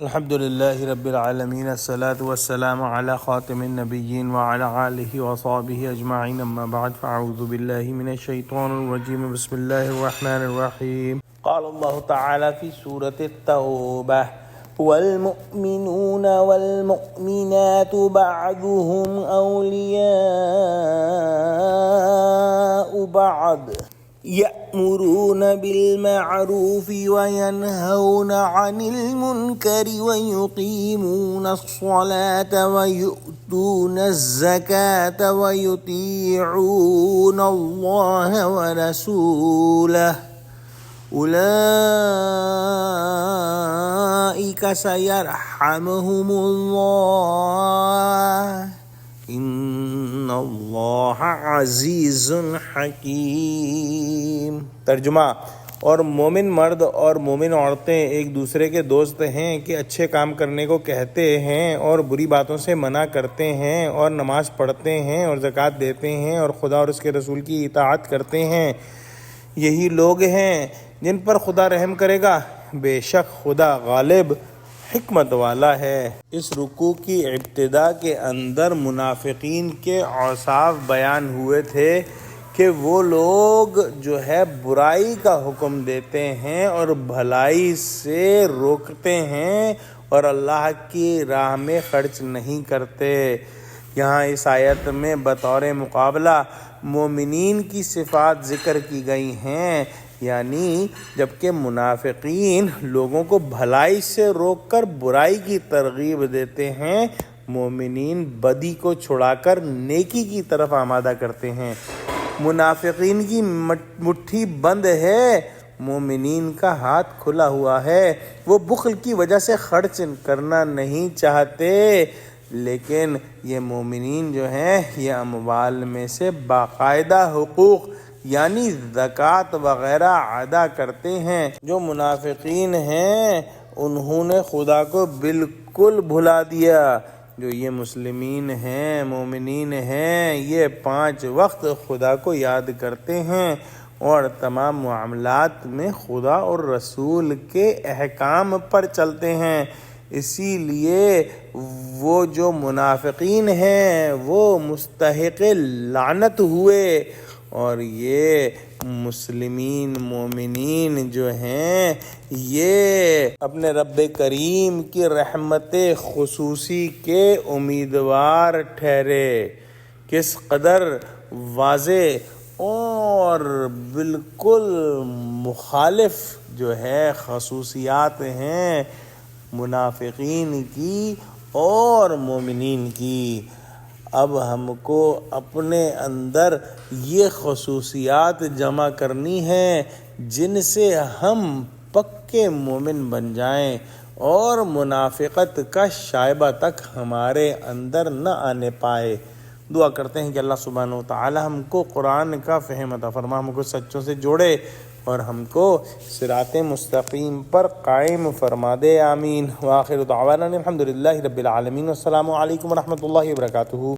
الحمد لله رب العالمين الصلاة والسلام على خاتم النبيين وعلى آله وصحبه أجمعين أما بعد فأعوذ بالله من الشيطان الرجيم بسم الله الرحمن الرحيم قال الله تعالى في سورة التوبة والمؤمنون والمؤمنات بعضهم أولياء بعض يأمرون بالمعروف وينهون عن المنكر ويقيمون الصلاة ويؤتون الزكاة ويطيعون الله ورسوله أولئك سيرحمهم الله ان اللہ عزیز حکیم۔ ترجمہ: اور مومن مرد اور مومن عورتیں ایک دوسرے کے دوست ہیں کہ اچھے کام کرنے کو کہتے ہیں اور بری باتوں سے منع کرتے ہیں اور نماز پڑھتے ہیں اور زکوٰۃ دیتے ہیں اور خدا اور اس کے رسول کی اطاعت کرتے ہیں۔ یہی لوگ ہیں جن پر خدا رحم کرے گا، بے شک خدا غالب حکمت والا ہے۔ اس رکوع کی ابتدا کے اندر منافقین کے اوصاف بیان ہوئے تھے کہ وہ لوگ جو ہے برائی کا حکم دیتے ہیں اور بھلائی سے روکتے ہیں اور اللہ کی راہ میں خرچ نہیں کرتے۔ یہاں اس آیت میں بطور مقابلہ مومنین کی صفات ذکر کی گئی ہیں، یعنی جبکہ منافقین لوگوں کو بھلائی سے روک کر برائی کی ترغیب دیتے ہیں، مومنین بدی کو چھڑا کر نیکی کی طرف آمادہ کرتے ہیں۔ منافقین کی مٹھی بند ہے، مومنین کا ہاتھ کھلا ہوا ہے۔ وہ بخل کی وجہ سے خرچ کرنا نہیں چاہتے، لیکن یہ مومنین جو ہیں یہ اموال میں سے باقاعدہ حقوق یعنی زکوٰۃ وغیرہ ادا کرتے ہیں۔ جو منافقین ہیں انہوں نے خدا کو بالکل بھلا دیا۔ جو یہ مسلمین ہیں، مومنین ہیں، یہ 5 وقت خدا کو یاد کرتے ہیں اور تمام معاملات میں خدا اور رسول کے احکام پر چلتے ہیں۔ اسی لیے وہ جو منافقین ہیں وہ مستحق لعنت ہوئے، اور یہ مسلمین مومنین جو ہیں یہ اپنے رب کریم کی رحمت خصوصی کے امیدوار ٹھہرے۔ کس قدر واضح اور بالکل مخالف جو ہے خصوصیات ہیں منافقین کی اور مومنین کی۔ اب ہم کو اپنے اندر یہ خصوصیات جمع کرنی ہیں جن سے ہم پکے مومن بن جائیں اور منافقت کا شائبہ تک ہمارے اندر نہ آنے پائے۔ دعا کرتے ہیں کہ اللہ سبحانہ و تعالی ہم کو قرآن کا فہم عطا فرما، ہم کو سچوں سے جوڑے اور ہم کو صراط مستقیم پر قائم فرما دے، آمین۔ وآخر دعوانا الحمد للہ رب العالمین، السلام علیکم ورحمۃ اللہ وبرکاتہ۔